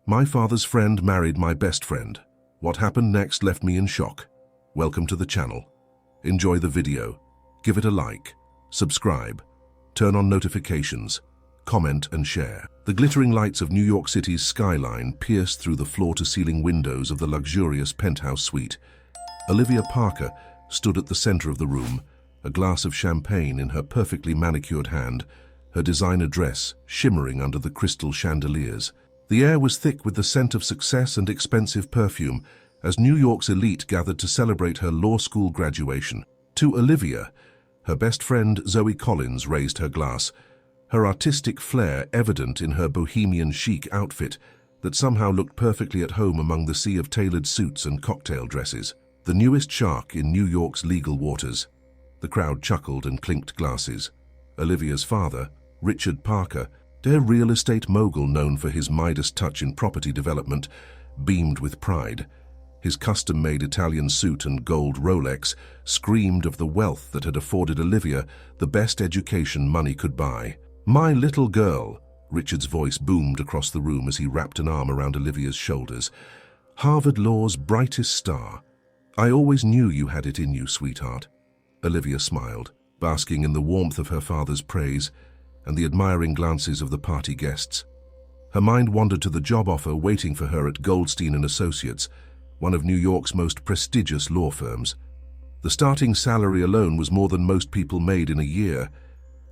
My father's friend married my best friend. What happened next left me in shock. Welcome to the channel. Enjoy the video. Give it a like. Subscribe. Turn on notifications. Comment and share. The glittering lights of New York City's skyline pierced through the floor-to-ceiling windows of the luxurious penthouse suite. Olivia Parker stood at the center of the room, a glass of champagne in her perfectly manicured hand, her designer dress shimmering under the crystal chandeliers. The air was thick with the scent of success and expensive perfume as New York's elite gathered to celebrate her law school graduation. To Olivia, her best friend Zoe Collins raised her glass, her artistic flair evident in her bohemian chic outfit that somehow looked perfectly at home among the sea of tailored suits and cocktail dresses. The newest shark in New York's legal waters. The crowd chuckled and clinked glasses. Olivia's father, Richard Parker, their real estate mogul known for his Midas touch in property development, beamed with pride. His custom-made Italian suit and gold Rolex screamed of the wealth that had afforded Olivia the best education money could buy. "My little girl," Richard's voice boomed across the room as he wrapped an arm around Olivia's shoulders. "Harvard Law's brightest star. I always knew you had it in you, sweetheart." Olivia smiled, basking in the warmth of her father's praise and the admiring glances of the party guests. Her mind wandered to the job offer waiting for her at Goldstein & Associates, one of New York's most prestigious law firms. The starting salary alone was more than most people made in a year.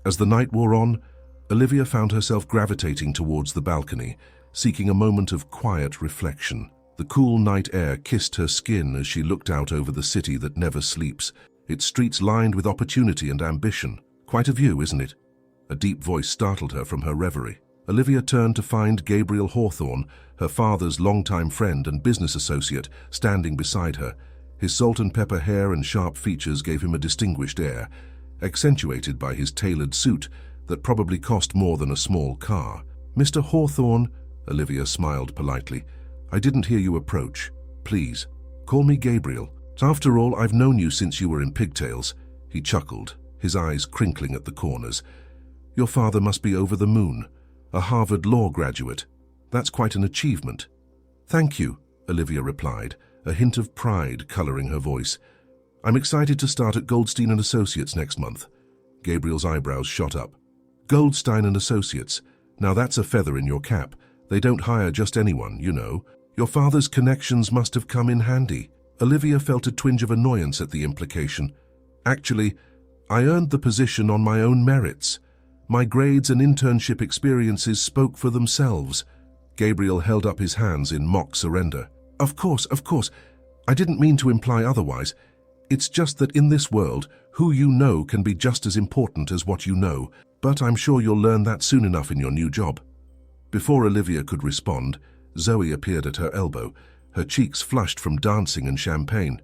As the night wore on, Olivia found herself gravitating towards the balcony, seeking a moment of quiet reflection. The cool night air kissed her skin as she looked out over the city that never sleeps, its streets lined with opportunity and ambition. "Quite a view, isn't it?" A deep voice startled her from her reverie. Olivia turned to find Gabriel Hawthorne, her father's longtime friend and business associate, standing beside her. His salt-and-pepper hair and sharp features gave him a distinguished air, accentuated by his tailored suit that probably cost more than a small car. "Mr. Hawthorne," Olivia smiled politely, "I didn't hear you approach. Please, call me Gabriel. After all, I've known you since you were in pigtails." He chuckled, his eyes crinkling at the corners. "Your father must be over the moon. A Harvard Law graduate. That's quite an achievement." "Thank you," Olivia replied, a hint of pride coloring her voice. "I'm excited to start at Goldstein & Associates next month." Gabriel's eyebrows shot up. "Goldstein & Associates. Now that's a feather in your cap. They don't hire just anyone, you know. Your father's connections must have come in handy." Olivia felt a twinge of annoyance at the implication. "Actually, I earned the position on my own merits. My grades and internship experiences spoke for themselves." Gabriel held up his hands in mock surrender. Of course. I didn't mean to imply otherwise. It's just that in this world, who you know can be just as important as what you know, but I'm sure you'll learn that soon enough in your new job." Before Olivia could respond, Zoe appeared at her elbow, her cheeks flushed from dancing and champagne.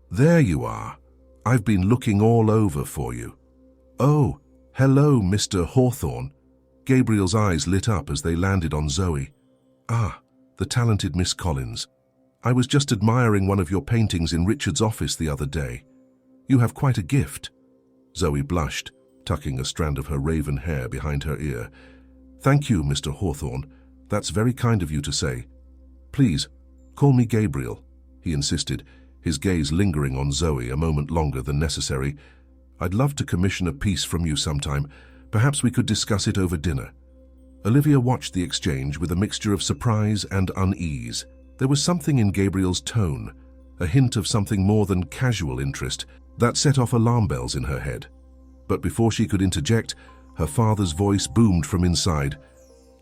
"There you are. I've been looking all over for you." "Oh, hello, Mr. Hawthorne." Gabriel's eyes lit up as they landed on Zoe. "Ah, the talented Miss Collins. I was just admiring one of your paintings in Richard's office the other day. You have quite a gift." Zoe blushed, tucking a strand of her raven hair behind her ear. "Thank you, Mr. Hawthorne. That's very kind of you to say. Please, call me Gabriel," he insisted, his gaze lingering on Zoe a moment longer than necessary. "I'd love to commission a piece from you sometime. Perhaps we could discuss it over dinner." Olivia watched the exchange with a mixture of surprise and unease. There was something in Gabriel's tone, a hint of something more than casual interest, that set off alarm bells in her head. But before she could interject, her father's voice boomed from inside.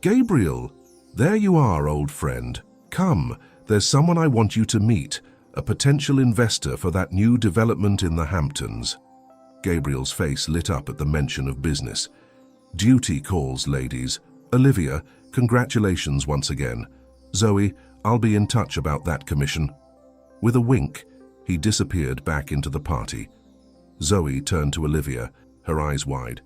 "Gabriel, there you are, old friend. Come, there's someone I want you to meet, a potential investor for that new development in the Hamptons." Gabriel's face lit up at the mention of business. "Duty calls, ladies. Olivia, congratulations once again. Zoe, I'll be in touch about that commission." With a wink, he disappeared back into the party. Zoe turned to Olivia, her eyes wide.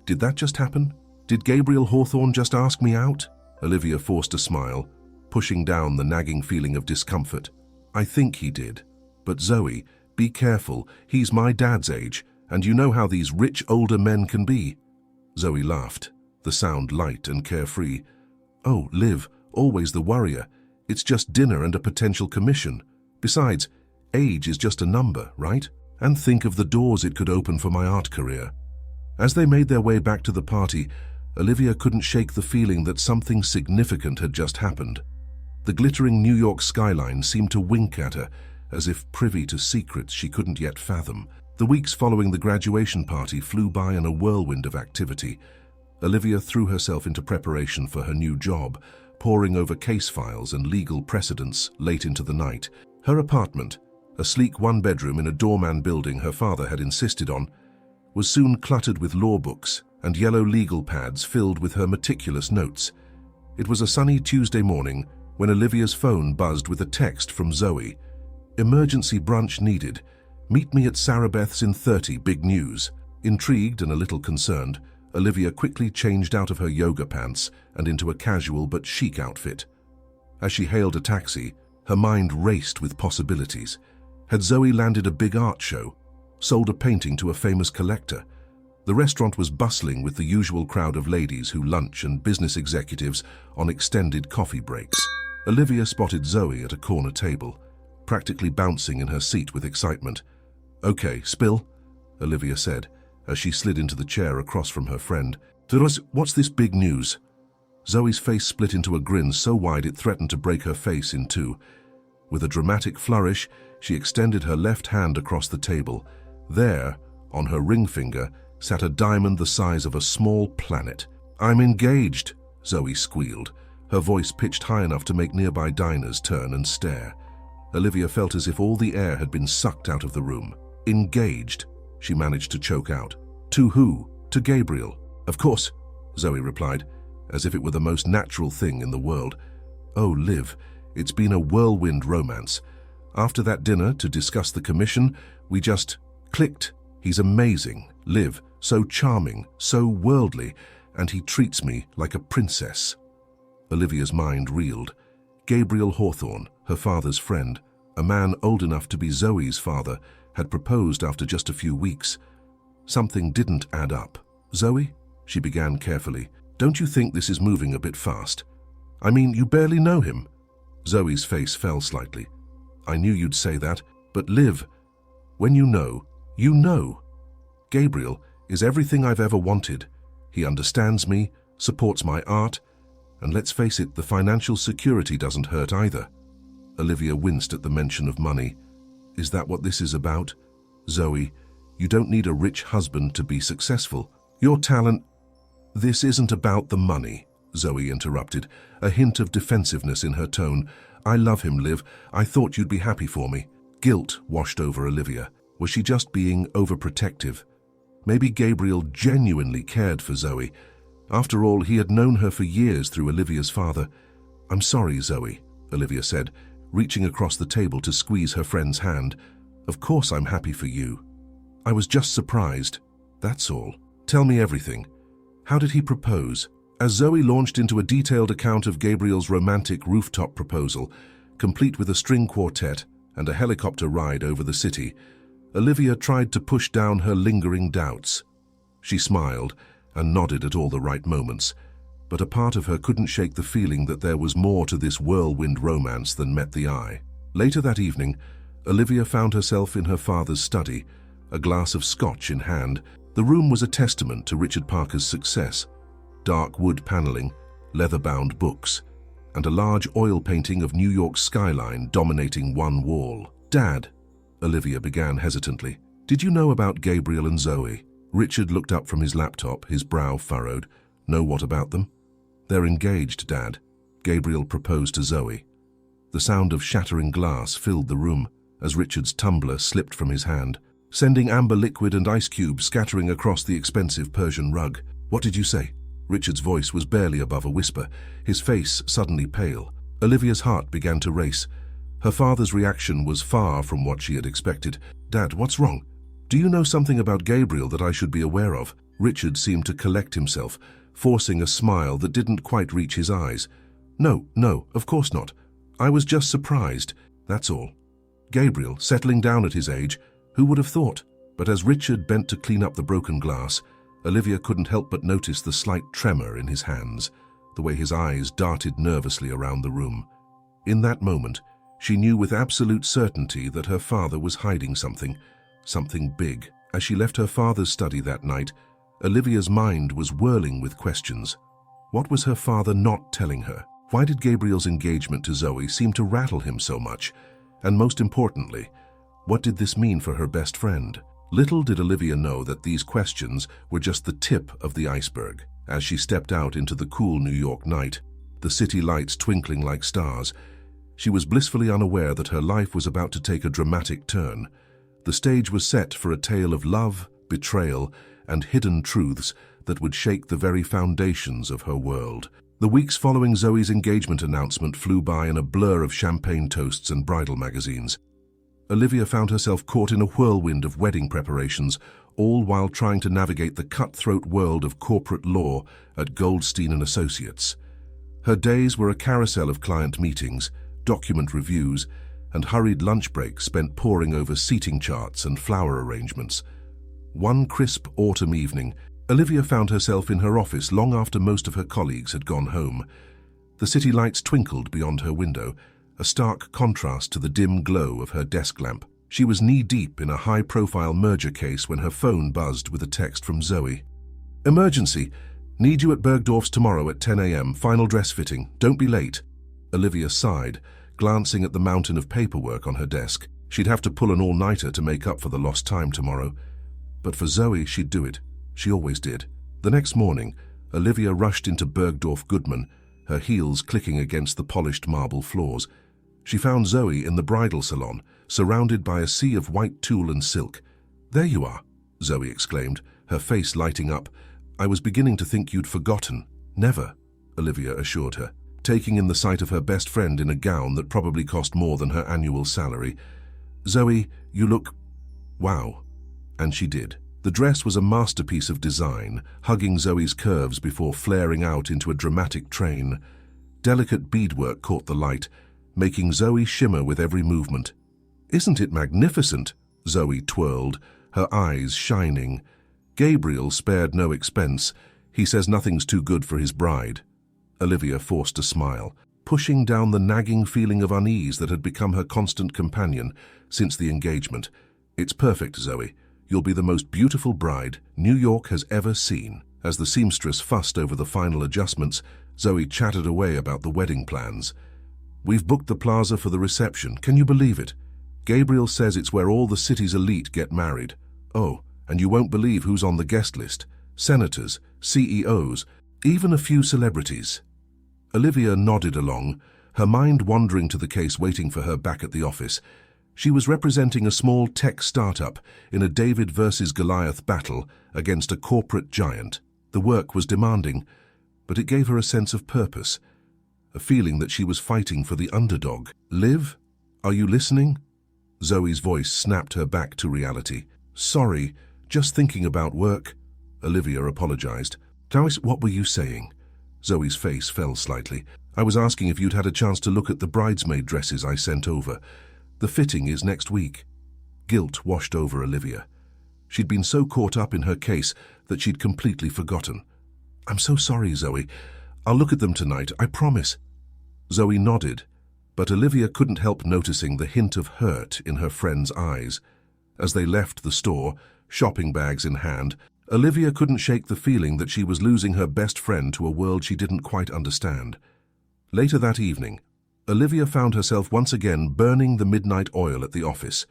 "Did that just happen? Did Gabriel Hawthorne just ask me out?" Olivia forced a smile, pushing down the nagging feeling of discomfort. "I think he did. But Zoe, be careful. He's my dad's age, and you know how these rich older men can be." Zoe laughed, the sound light and carefree. "Oh, Liv, always the worrier. It's just dinner and a potential commission. Besides, age is just a number, right? And think of the doors it could open for my art career. As they made their way back to the party, Olivia couldn't shake the feeling that something significant had just happened. The glittering New York skyline seemed to wink at her, as if privy to secrets she couldn't yet fathom. The weeks following the graduation party flew by in a whirlwind of activity. Olivia threw herself into preparation for her new job, poring over case files and legal precedents late into the night. Her apartment, a sleek one-bedroom in a doorman building her father had insisted on, was soon cluttered with law books and yellow legal pads filled with her meticulous notes. It was a sunny Tuesday morning when Olivia's phone buzzed with a text from Zoe. "Emergency brunch needed. Meet me at Sarah Beth's in 30, big news." Intrigued and a little concerned, Olivia quickly changed out of her yoga pants and into a casual but chic outfit. As she hailed a taxi, her mind raced with possibilities. Had Zoe landed a big art show? Sold a painting to a famous collector? The restaurant was bustling with the usual crowd of ladies who lunch and business executives on extended coffee breaks. Olivia spotted Zoe at a corner table, practically bouncing in her seat with excitement. "Okay, spill," Olivia said, as she slid into the chair across from her friend. "What's this big news?" Zoe's face split into a grin so wide it threatened to break her face in two. With a dramatic flourish, she extended her left hand across the table. There, on her ring finger, sat a diamond the size of a small planet. "I'm engaged," Zoe squealed, her voice pitched high enough to make nearby diners turn and stare. Olivia felt as if all the air had been sucked out of the room. "Engaged," she managed to choke out. "To who?" "To Gabriel." "Of course," Zoe replied, as if it were the most natural thing in the world. "Oh, Liv, it's been a whirlwind romance. After that dinner to discuss the commission, we just clicked. He's amazing, Liv, so charming, so worldly, and he treats me like a princess." Olivia's mind reeled. Gabriel Hawthorne, her father's friend, a man old enough to be Zoe's father, had proposed after just a few weeks. Something didn't add up. "Zoe," she began carefully, "don't you think this is moving a bit fast? I mean, you barely know him." Zoe's face fell slightly. "I knew you'd say that, but Liv, when you know, you know. Gabriel is everything I've ever wanted. He understands me, supports my art, and let's face it, the financial security doesn't hurt either." Olivia winced at the mention of money. "Is that what this is about? Zoe, you don't need a rich husband to be successful. Your talent—" "This isn't about the money," Zoe interrupted, a hint of defensiveness in her tone. "I love him, Liv. I thought you'd be happy for me." Guilt washed over Olivia. Was she just being overprotective? Maybe Gabriel genuinely cared for Zoe. After all, he had known her for years through Olivia's father. "I'm sorry, Zoe," Olivia said, reaching across the table to squeeze her friend's hand. "Of course I'm happy for you. I was just surprised. That's all. Tell me everything. How did he propose?" As Zoe launched into a detailed account of Gabriel's romantic rooftop proposal, complete with a string quartet and a helicopter ride over the city, Olivia tried to push down her lingering doubts. She smiled and nodded at all the right moments, but a part of her couldn't shake the feeling that there was more to this whirlwind romance than met the eye. Later that evening, Olivia found herself in her father's study, a glass of scotch in hand. The room was a testament to Richard Parker's success. Dark wood paneling, leather-bound books, and a large oil painting of New York's skyline dominating one wall. "Dad," Olivia began hesitantly, "did you know about Gabriel and Zoe?" Richard looked up from his laptop, his brow furrowed. "Know what about them?" "They're engaged, Dad." Gabriel proposed to Zoe. The sound of shattering glass filled the room as Richard's tumbler slipped from his hand, sending amber liquid and ice cubes scattering across the expensive Persian rug. "What did you say?" Richard's voice was barely above a whisper, his face suddenly pale. Olivia's heart began to race. Her father's reaction was far from what she had expected. "Dad, what's wrong? Do you know something about Gabriel that I should be aware of?" Richard seemed to collect himself, forcing a smile that didn't quite reach his eyes. No, of course not. I was just surprised, that's all." Gabriel, settling down at his age, who would have thought? But as Richard bent to clean up the broken glass, Olivia couldn't help but notice the slight tremor in his hands, the way his eyes darted nervously around the room. In that moment, she knew with absolute certainty that her father was hiding something big. As she left her father's study that night, Olivia's mind was whirling with questions. What was her father not telling her? Why did Gabriel's engagement to Zoe seem to rattle him so much? And most importantly, what did this mean for her best friend? Little did Olivia know that these questions were just the tip of the iceberg. As she stepped out into the cool New York night, the city lights twinkling like stars, she was blissfully unaware that her life was about to take a dramatic turn. The stage was set for a tale of love, betrayal, and hidden truths that would shake the very foundations of her world. The weeks following Zoe's engagement announcement flew by in a blur of champagne toasts and bridal magazines. Olivia found herself caught in a whirlwind of wedding preparations, all while trying to navigate the cutthroat world of corporate law at Goldstein & Associates. Her days were a carousel of client meetings, document reviews, and hurried lunch breaks spent poring over seating charts and flower arrangements. One crisp autumn evening, Olivia found herself in her office long after most of her colleagues had gone home. The city lights twinkled beyond her window, a stark contrast to the dim glow of her desk lamp. She was knee-deep in a high-profile merger case when her phone buzzed with a text from Zoe. "Emergency! Need you at Bergdorf's tomorrow at 10 a.m. Final dress fitting. Don't be late." Olivia sighed, glancing at the mountain of paperwork on her desk. She'd have to pull an all-nighter to make up for the lost time tomorrow. But for Zoe, she'd do it. She always did. The next morning, Olivia rushed into Bergdorf Goodman, her heels clicking against the polished marble floors. She found Zoe in the bridal salon, surrounded by a sea of white tulle and silk. "There you are," Zoe exclaimed, her face lighting up. "I was beginning to think you'd forgotten." "Never," Olivia assured her, taking in the sight of her best friend in a gown that probably cost more than her annual salary. "Zoe, you look... wow." And she did. The dress was a masterpiece of design, hugging Zoe's curves before flaring out into a dramatic train. Delicate beadwork caught the light, making Zoe shimmer with every movement. "Isn't it magnificent?" Zoe twirled, her eyes shining. Gabriel spared no expense. He says nothing's too good for his bride. Olivia forced a smile, pushing down the nagging feeling of unease that had become her constant companion since the engagement. "It's perfect, Zoe. You'll be the most beautiful bride New York has ever seen." As the seamstress fussed over the final adjustments, Zoe chattered away about the wedding plans. "We've booked the plaza for the reception. Can you believe it? Gabriel says it's where all the city's elite get married. Oh, and you won't believe who's on the guest list. Senators, CEOs, even a few celebrities." Olivia nodded along, her mind wandering to the case waiting for her back at the office. She was representing a small tech startup in a David versus Goliath battle against a corporate giant. The work was demanding, but it gave her a sense of purpose, a feeling that she was fighting for the underdog. "Liv, are you listening?" Zoe's voice snapped her back to reality. "Sorry, just thinking about work," Olivia apologized. "What were you saying?" Zoe's face fell slightly. "I was asking if you'd had a chance to look at the bridesmaid dresses I sent over. The fitting is next week." Guilt washed over Olivia. She'd been so caught up in her case that she'd completely forgotten. "I'm so sorry, Zoe. I'll look at them tonight, I promise." Zoe nodded, but Olivia couldn't help noticing the hint of hurt in her friend's eyes. As they left the store, shopping bags in hand, Olivia couldn't shake the feeling that she was losing her best friend to a world she didn't quite understand. Later that evening, Olivia found herself once again burning the midnight oil at the office.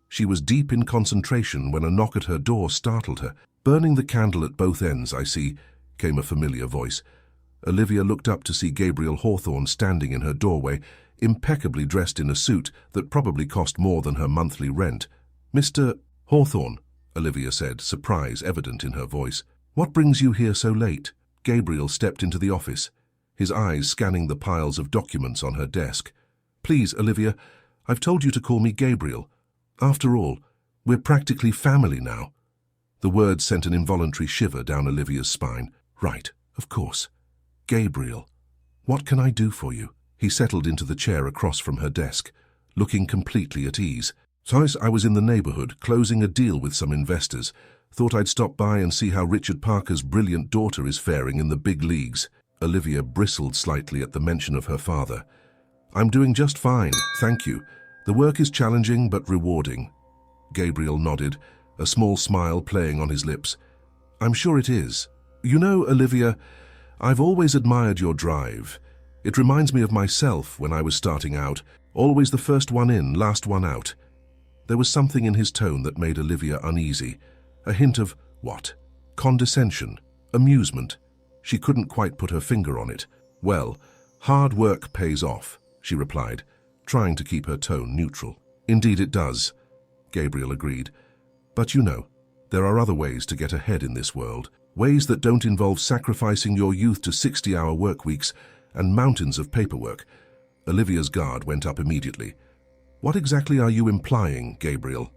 She was deep in concentration when a knock at her door startled her. "Burning the candle at both ends, I see," came a familiar voice. Olivia looked up to see Gabriel Hawthorne standing in her doorway, impeccably dressed in a suit that probably cost more than her monthly rent. "Mr. Hawthorne," Olivia said, surprise evident in her voice. "What brings you here so late?" Gabriel stepped into the office, his eyes scanning the piles of documents on her desk. "Please, Olivia, I've told you to call me Gabriel. After all, we're practically family now." The words sent an involuntary shiver down Olivia's spine. "Right, of course. Gabriel, what can I do for you?" He settled into the chair across from her desk, looking completely at ease. "So I was in the neighborhood, closing a deal with some investors. Thought I'd stop by and see how Richard Parker's brilliant daughter is faring in the big leagues." Olivia bristled slightly at the mention of her father. I'm doing just fine, thank you. The work is challenging but rewarding. Gabriel nodded, a small smile playing on his lips. I'm sure it is. You know, Olivia, I've always admired your drive. It reminds me of myself when I was starting out, always the first one in, last one out. There was something in his tone that made Olivia uneasy, a hint of, what? Condescension, amusement. She couldn't quite put her finger on it. Well, hard work pays off, she replied, trying to keep her tone neutral. Indeed it does, Gabriel agreed. But you know, there are other ways to get ahead in this world, ways that don't involve sacrificing your youth to 60-hour work weeks and mountains of paperwork. Olivia's guard went up immediately. What exactly are you implying, Gabriel?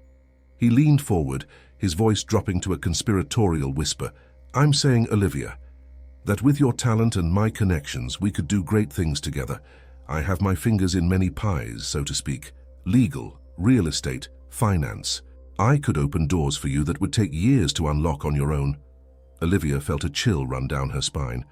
He leaned forward, his voice dropping to a conspiratorial whisper. I'm saying, Olivia, that with your talent and my connections, we could do great things together. I have my fingers in many pies, so to speak. Legal, real estate, finance. I could open doors for you that would take years to unlock on your own. Olivia felt a chill run down her spine.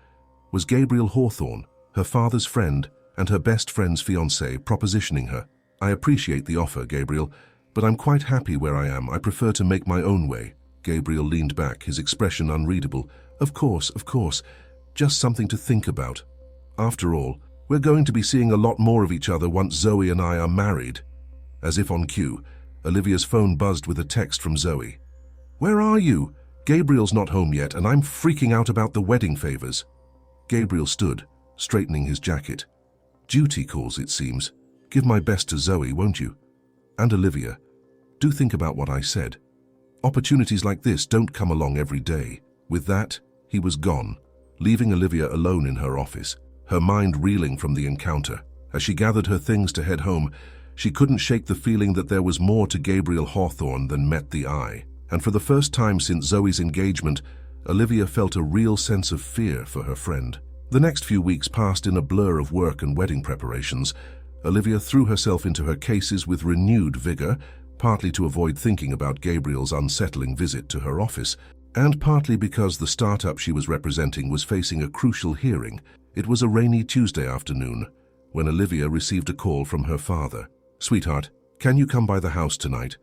Was Gabriel Hawthorne, her father's friend and her best friend's fiancé, propositioning her? I appreciate the offer, Gabriel, but I'm quite happy where I am. I prefer to make my own way. Gabriel leaned back, his expression unreadable. Of course. Just something to think about. After all, we're going to be seeing a lot more of each other once Zoe and I are married. As if on cue, Olivia's phone buzzed with a text from Zoe. Where are you? Gabriel's not home yet, and I'm freaking out about the wedding favors. Gabriel stood, straightening his jacket. Duty calls, it seems. Give my best to Zoe, won't you? And Olivia, do think about what I said. Opportunities like this don't come along every day. With that, he was gone, leaving Olivia alone in her office, her mind reeling from the encounter. As she gathered her things to head home, she couldn't shake the feeling that there was more to Gabriel Hawthorne than met the eye. And for the first time since Zoe's engagement, Olivia felt a real sense of fear for her friend. The next few weeks passed in a blur of work and wedding preparations. Olivia threw herself into her cases with renewed vigor, partly to avoid thinking about Gabriel's unsettling visit to her office, and partly because the startup she was representing was facing a crucial hearing. It was a rainy Tuesday afternoon when Olivia received a call from her father. Sweetheart, can you come by the house tonight?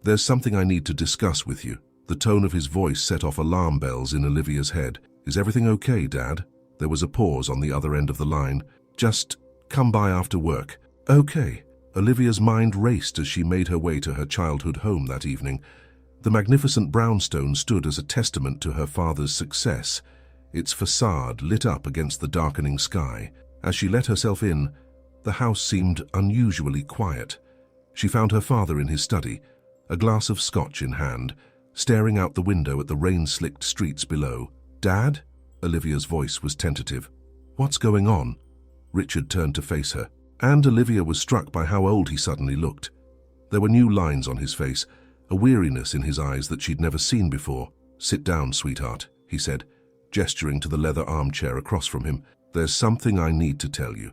There's something I need to discuss with you. The tone of his voice set off alarm bells in Olivia's head. Is everything okay, Dad? There was a pause on the other end of the line. Just come by after work. Okay. Olivia's mind raced as she made her way to her childhood home that evening. The magnificent brownstone stood as a testament to her father's success, its facade lit up against the darkening sky. As she let herself in, the house seemed unusually quiet. She found her father in his study, a glass of scotch in hand, staring out the window at the rain-slicked streets below. Dad? Olivia's voice was tentative. What's going on? Richard turned to face her, and Olivia was struck by how old he suddenly looked. There were new lines on his face, a weariness in his eyes that she'd never seen before. Sit down, sweetheart, he said, gesturing to the leather armchair across from him. There's something I need to tell you.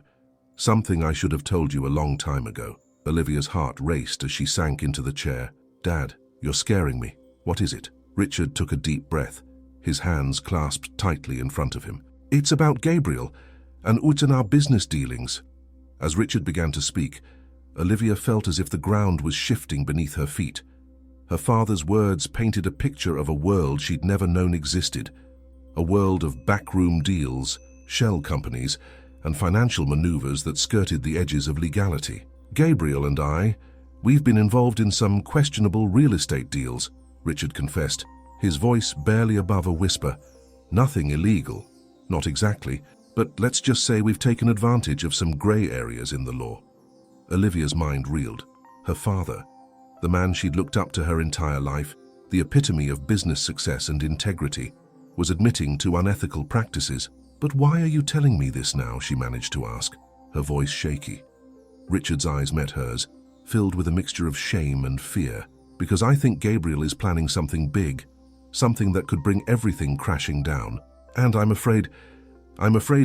Something I should have told you a long time ago. Olivia's heart raced as she sank into the chair. Dad, you're scaring me. What is it? Richard took a deep breath, his hands clasped tightly in front of him. It's about Gabriel and our business dealings. As Richard began to speak, Olivia felt as if the ground was shifting beneath her feet. Her father's words painted a picture of a world she'd never known existed, a world of backroom deals, shell companies, and financial maneuvers that skirted the edges of legality. Gabriel and I, we've been involved in some questionable real estate deals, Richard confessed, his voice barely above a whisper. Nothing illegal, not exactly, but let's just say we've taken advantage of some grey areas in the law. Olivia's mind reeled. Her father, the man she'd looked up to her entire life, the epitome of business success and integrity, was admitting to unethical practices. But why are you telling me this now? She managed to ask, her voice shaky. Richard's eyes met hers, filled with a mixture of shame and fear. Because I think Gabriel is planning something big, something that could bring everything crashing down. And I'm afraid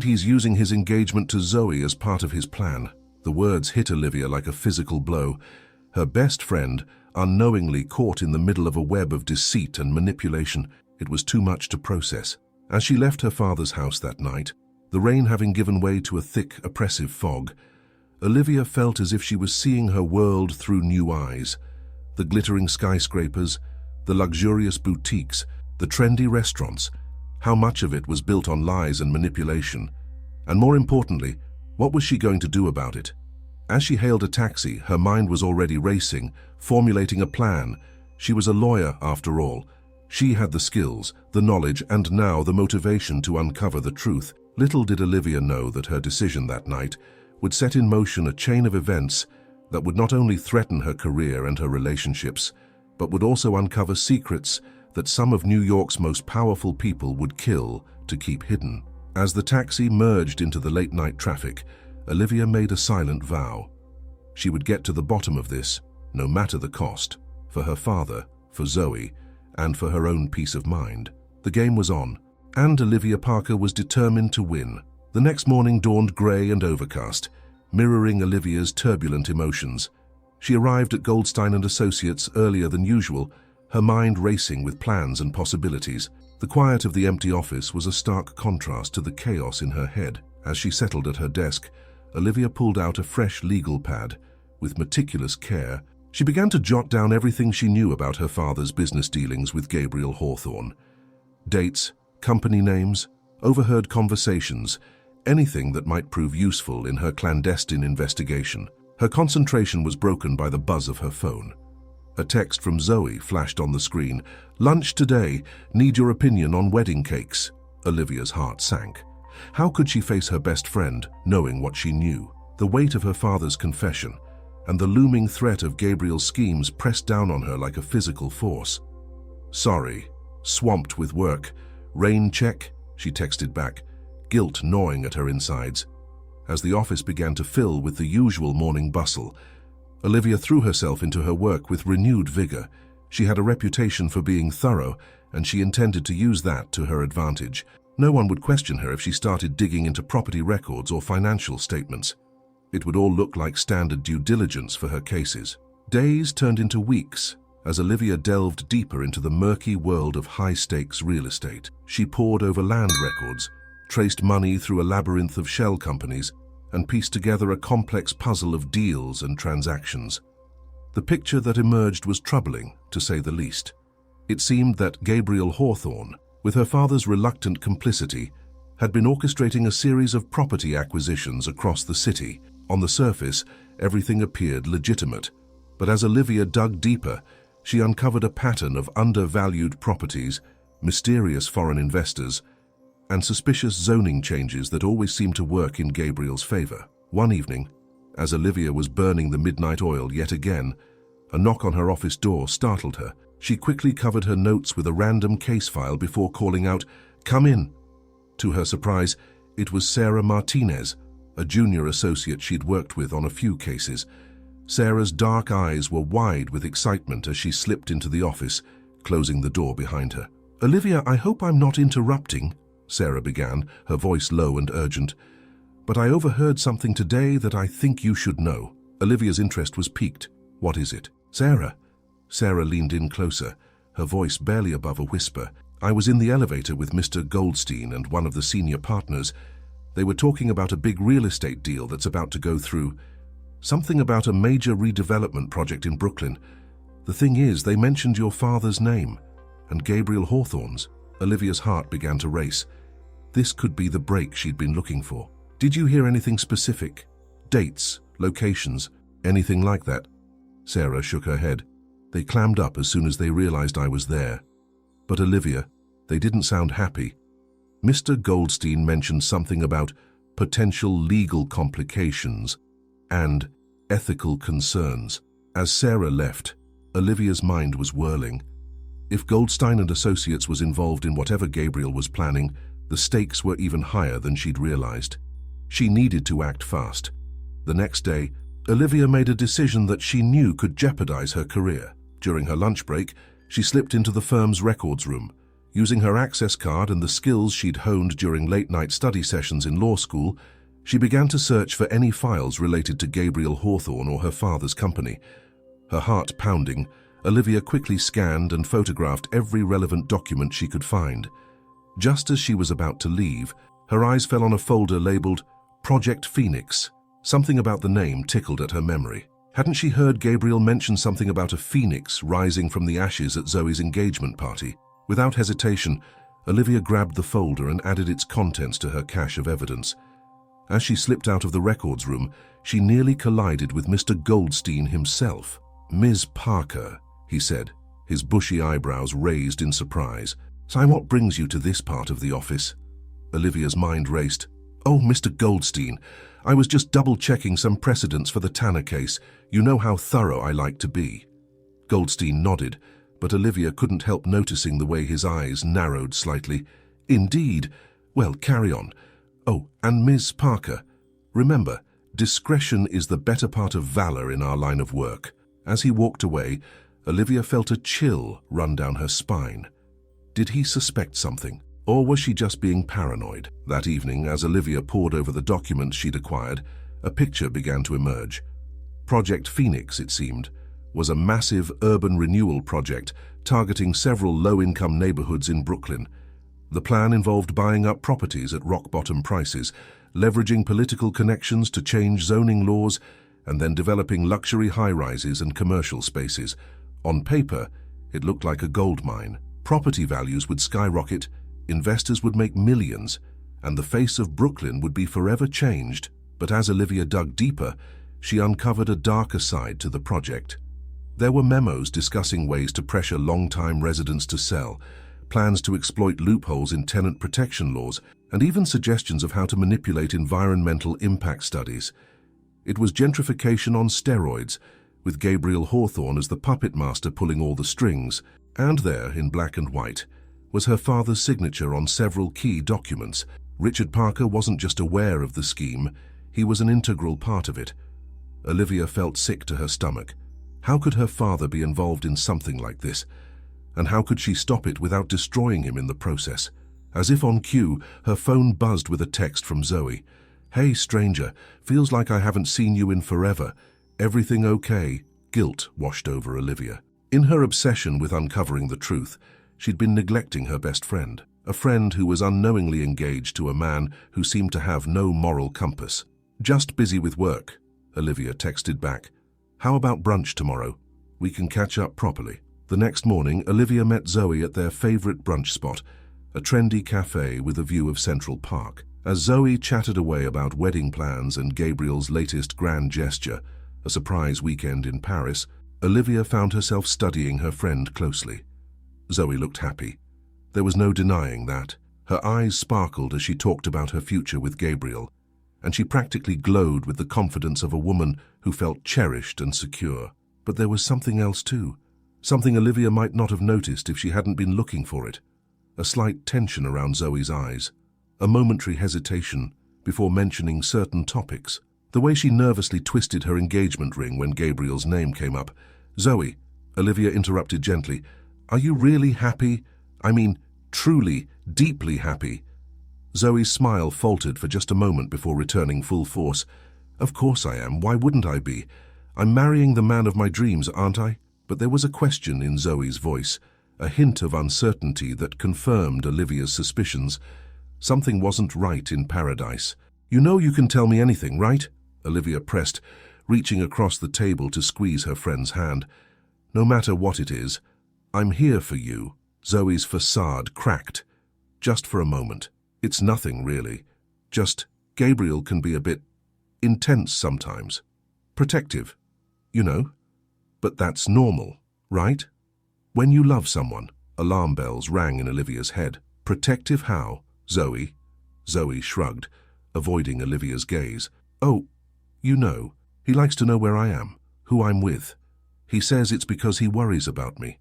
he's using his engagement to Zoe as part of his plan. The words hit Olivia like a physical blow. Her best friend, unknowingly caught in the middle of a web of deceit and manipulation. It was too much to process. As she left her father's house that night, the rain having given way to a thick, oppressive fog, Olivia felt as if she was seeing her world through new eyes. The glittering skyscrapers, the luxurious boutiques, the trendy restaurants. How much of it was built on lies and manipulation? And more importantly, what was she going to do about it? As she hailed a taxi, her mind was already racing, formulating a plan. She was a lawyer, after all. She had the skills, the knowledge, and now the motivation to uncover the truth. Little did Olivia know that her decision that night would set in motion a chain of events that would not only threaten her career and her relationships, but would also uncover secrets that some of New York's most powerful people would kill to keep hidden. As the taxi merged into the late-night traffic, Olivia made a silent vow. She would get to the bottom of this, no matter the cost, for her father, for Zoe, and for her own peace of mind. The game was on, and Olivia Parker was determined to win. The next morning dawned grey and overcast, mirroring Olivia's turbulent emotions. She arrived at Goldstein & Associates earlier than usual, her mind racing with plans and possibilities. The quiet of the empty office was a stark contrast to the chaos in her head. As she settled at her desk, Olivia pulled out a fresh legal pad. With meticulous care, she began to jot down everything she knew about her father's business dealings with Gabriel Hawthorne. Dates, company names, overheard conversations, anything that might prove useful in her clandestine investigation. Her concentration was broken by the buzz of her phone. A text from Zoe flashed on the screen. "Lunch today. Need your opinion on wedding cakes." Olivia's heart sank. How could she face her best friend, knowing what she knew? The weight of her father's confession and the looming threat of Gabriel's schemes pressed down on her like a physical force. "Sorry. Swamped with work. Rain check?" she texted back, guilt gnawing at her insides. As the office began to fill with the usual morning bustle, Olivia threw herself into her work with renewed vigor. She had a reputation for being thorough, and she intended to use that to her advantage. No one would question her if she started digging into property records or financial statements. It would all look like standard due diligence for her cases. Days turned into weeks as Olivia delved deeper into the murky world of high-stakes real estate. She pored over land records, traced money through a labyrinth of shell companies, and pieced together a complex puzzle of deals and transactions. The picture that emerged was troubling, to say the least. It seemed that Gabriel Hawthorne, with her father's reluctant complicity, had been orchestrating a series of property acquisitions across the city. On the surface, everything appeared legitimate, but as Olivia dug deeper, she uncovered a pattern of undervalued properties, mysterious foreign investors, and suspicious zoning changes that always seemed to work in Gabriel's favor. One evening, as Olivia was burning the midnight oil yet again, a knock on her office door startled her. She quickly covered her notes with a random case file before calling out, "Come in." To her surprise, it was Sarah Martinez, a junior associate she'd worked with on a few cases. Sarah's dark eyes were wide with excitement as she slipped into the office, closing the door behind her. "Olivia, I hope I'm not interrupting," Sarah began, her voice low and urgent. "But I overheard something today that I think you should know." Olivia's interest was piqued. "What is it?" "Sarah." Sarah leaned in closer, her voice barely above a whisper. "I was in the elevator with Mr. Goldstein and one of the senior partners. They were talking about a big real estate deal that's about to go through. Something about a major redevelopment project in Brooklyn. The thing is, they mentioned your father's name, and Gabriel Hawthorne's." Olivia's heart began to race. This could be the break she'd been looking for. "Did you hear anything specific? Dates, locations, anything like that?" Sarah shook her head. "They clammed up as soon as they realized I was there. But Olivia, they didn't sound happy. Mr. Goldstein mentioned something about potential legal complications and ethical concerns." As Sarah left, Olivia's mind was whirling. If Goldstein & Associates was involved in whatever Gabriel was planning, the stakes were even higher than she'd realized. She needed to act fast. The next day, Olivia made a decision that she knew could jeopardize her career. During her lunch break, she slipped into the firm's records room. Using her access card and the skills she'd honed during late-night study sessions in law school, she began to search for any files related to Gabriel Hawthorne or her father's company. Her heart pounding, Olivia quickly scanned and photographed every relevant document she could find. Just as she was about to leave, her eyes fell on a folder labeled Project Phoenix. Something about the name tickled at her memory. Hadn't she heard Gabriel mention something about a phoenix rising from the ashes at Zoe's engagement party? Without hesitation, Olivia grabbed the folder and added its contents to her cache of evidence. As she slipped out of the records room, she nearly collided with Mr. Goldstein himself. "Ms. Parker," he said, his bushy eyebrows raised in surprise. "So what brings you to this part of the office?" Olivia's mind raced. "Oh, Mr. Goldstein, I was just double-checking some precedents for the Tanner case. You know how thorough I like to be." Goldstein nodded, but Olivia couldn't help noticing the way his eyes narrowed slightly. "Indeed. Well, carry on. Oh, and Ms. Parker, remember, discretion is the better part of valor in our line of work." As he walked away, Olivia felt a chill run down her spine. Did he suspect something? Or was she just being paranoid? That evening, as Olivia pored over the documents she'd acquired, a picture began to emerge. Project Phoenix, it seemed, was a massive urban renewal project targeting several low-income neighborhoods in Brooklyn. The plan involved buying up properties at rock-bottom prices, leveraging political connections to change zoning laws, and then developing luxury high-rises and commercial spaces. On paper, it looked like a gold mine. Property values would skyrocket, investors would make millions, and the face of Brooklyn would be forever changed. But as Olivia dug deeper, she uncovered a darker side to the project. There were memos discussing ways to pressure long-time residents to sell, plans to exploit loopholes in tenant protection laws, and even suggestions of how to manipulate environmental impact studies. It was gentrification on steroids, with Gabriel Hawthorne as the puppet master pulling all the strings, and there, in black and white, was her father's signature on several key documents. Richard Parker wasn't just aware of the scheme, he was an integral part of it. Olivia felt sick to her stomach. How could her father be involved in something like this? And how could she stop it without destroying him in the process? As if on cue, her phone buzzed with a text from Zoe. "Hey, stranger, feels like I haven't seen you in forever. Everything okay?" Guilt washed over Olivia. In her obsession with uncovering the truth, she'd been neglecting her best friend, a friend who was unknowingly engaged to a man who seemed to have no moral compass. "Just busy with work," Olivia texted back. "How about brunch tomorrow? We can catch up properly." The next morning, Olivia met Zoe at their favorite brunch spot, a trendy cafe with a view of Central Park. As Zoe chatted away about wedding plans and Gabriel's latest grand gesture, a surprise weekend in Paris, Olivia found herself studying her friend closely. Zoe looked happy. There was no denying that. Her eyes sparkled as she talked about her future with Gabriel, and she practically glowed with the confidence of a woman who felt cherished and secure. But there was something else too, something Olivia might not have noticed if she hadn't been looking for it. A slight tension around Zoe's eyes, a momentary hesitation before mentioning certain topics. The way she nervously twisted her engagement ring when Gabriel's name came up. "Zoe," Olivia interrupted gently, "are you really happy? I mean, truly, deeply happy?" Zoe's smile faltered for just a moment before returning full force. "Of course I am. Why wouldn't I be? I'm marrying the man of my dreams, aren't I?" But there was a question in Zoe's voice, a hint of uncertainty that confirmed Olivia's suspicions. Something wasn't right in paradise. "You know you can tell me anything, right?" Olivia pressed, reaching across the table to squeeze her friend's hand. "No matter what it is, I'm here for you." Zoe's facade cracked. "Just for a moment. It's nothing, really. Just Gabriel can be a bit intense sometimes. Protective, you know. But that's normal, right? When you love someone." Alarm bells rang in Olivia's head. "Protective how, Zoe?" Zoe shrugged, avoiding Olivia's gaze. "Oh, you know, he likes to know where I am, who I'm with. He says it's because he worries about me,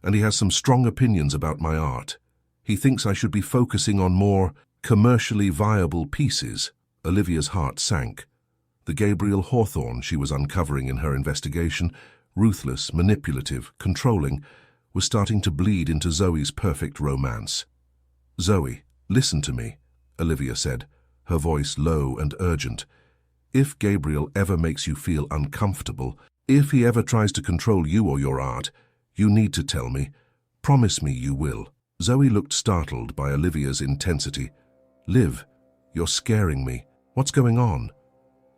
and he has some strong opinions about my art. He thinks I should be focusing on more commercially viable pieces." Olivia's heart sank. The Gabriel Hawthorne she was uncovering in her investigation, ruthless, manipulative, controlling, was starting to bleed into Zoe's perfect romance. "Zoe, listen to me," Olivia said, her voice low and urgent. "If Gabriel ever makes you feel uncomfortable, if he ever tries to control you or your art, you need to tell me. Promise me you will." Zoe looked startled by Olivia's intensity. "Liv, you're scaring me. What's going on?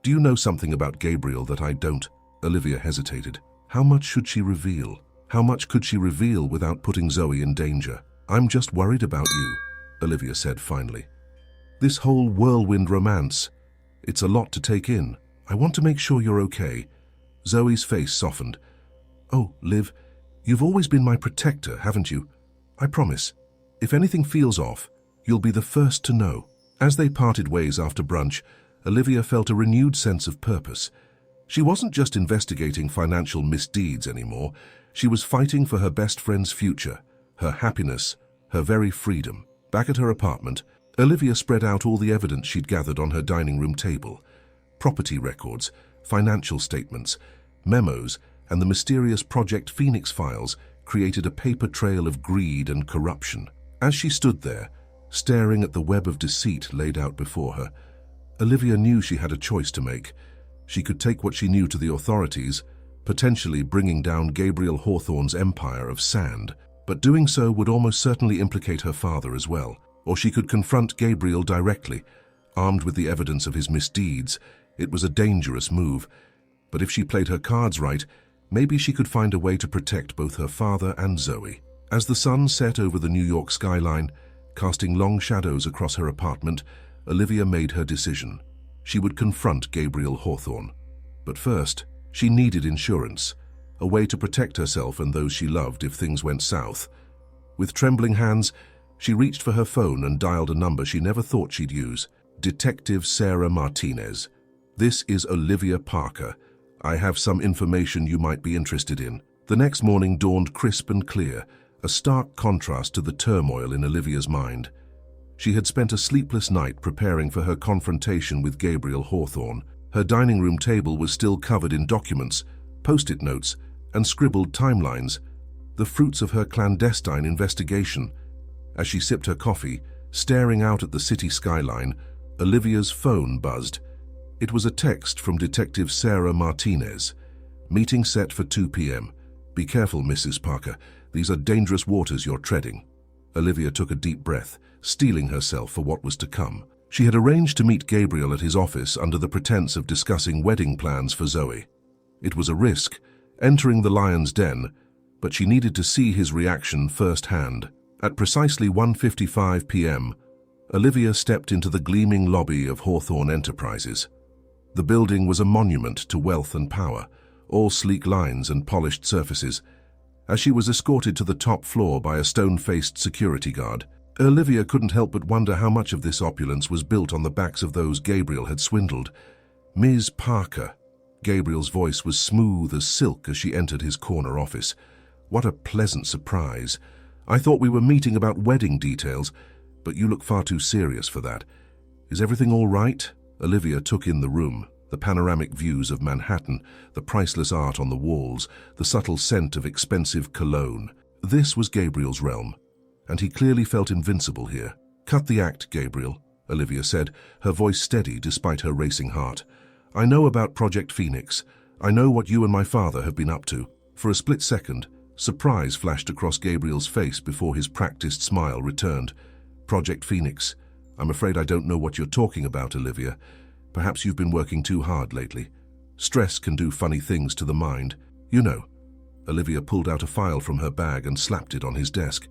Do you know something about Gabriel that I don't? Olivia hesitated. How much should she reveal? How much could she reveal without putting Zoe in danger? I'm just worried about you, Olivia said finally. This whole whirlwind romance. It's a lot to take in. I want to make sure you're okay. Zoe's face softened. Oh, Liv, you've always been my protector, haven't you? I promise. If anything feels off, you'll be the first to know. As they parted ways after brunch, Olivia felt a renewed sense of purpose. She wasn't just investigating financial misdeeds anymore. She was fighting for her best friend's future, her happiness, her very freedom. Back at her apartment, Olivia spread out all the evidence she'd gathered on her dining room table. Property records, financial statements, memos, and the mysterious Project Phoenix files created a paper trail of greed and corruption. As she stood there, staring at the web of deceit laid out before her, Olivia knew she had a choice to make. She could take what she knew to the authorities, potentially bringing down Gabriel Hawthorne's empire of sand, but doing so would almost certainly implicate her father as well. Or she could confront Gabriel directly, armed with the evidence of his misdeeds. It was a dangerous move, but if she played her cards right, maybe she could find a way to protect both her father and Zoe. As the sun set over the New York skyline, casting long shadows across her apartment, Olivia made her decision. She would confront Gabriel Hawthorne. But first, she needed insurance, a way to protect herself and those she loved if things went south. With trembling hands, she reached for her phone and dialed a number she never thought she'd use. Detective Sarah Martinez. This is Olivia Parker. I have some information you might be interested in. The next morning dawned crisp and clear, a stark contrast to the turmoil in Olivia's mind. She had spent a sleepless night preparing for her confrontation with Gabriel Hawthorne. Her dining room table was still covered in documents, post-it notes, and scribbled timelines, the fruits of her clandestine investigation. As she sipped her coffee, staring out at the city skyline, Olivia's phone buzzed. It was a text from Detective Sarah Martinez. Meeting set for 2 p.m. Be careful, Mrs. Parker. These are dangerous waters you're treading. Olivia took a deep breath, steeling herself for what was to come. She had arranged to meet Gabriel at his office under the pretense of discussing wedding plans for Zoe. It was a risk, entering the lion's den, but she needed to see his reaction firsthand. At precisely 1:55 p.m., Olivia stepped into the gleaming lobby of Hawthorne Enterprises. The building was a monument to wealth and power, all sleek lines and polished surfaces. As she was escorted to the top floor by a stone-faced security guard, Olivia couldn't help but wonder how much of this opulence was built on the backs of those Gabriel had swindled. Ms. Parker. Gabriel's voice was smooth as silk as she entered his corner office. What a pleasant surprise. I thought we were meeting about wedding details, but you look far too serious for that. Is everything all right? Olivia took in the room, the panoramic views of Manhattan, the priceless art on the walls, the subtle scent of expensive cologne. This was Gabriel's realm, and he clearly felt invincible here. Cut the act, Gabriel, Olivia said, her voice steady despite her racing heart. I know about Project Phoenix. I know what you and my father have been up to. For a split second, surprise flashed across Gabriel's face before his practiced smile returned. Project Phoenix. I'm afraid I don't know what you're talking about, Olivia. Perhaps you've been working too hard lately. Stress can do funny things to the mind. You know. Olivia pulled out a file from her bag and slapped it on his desk.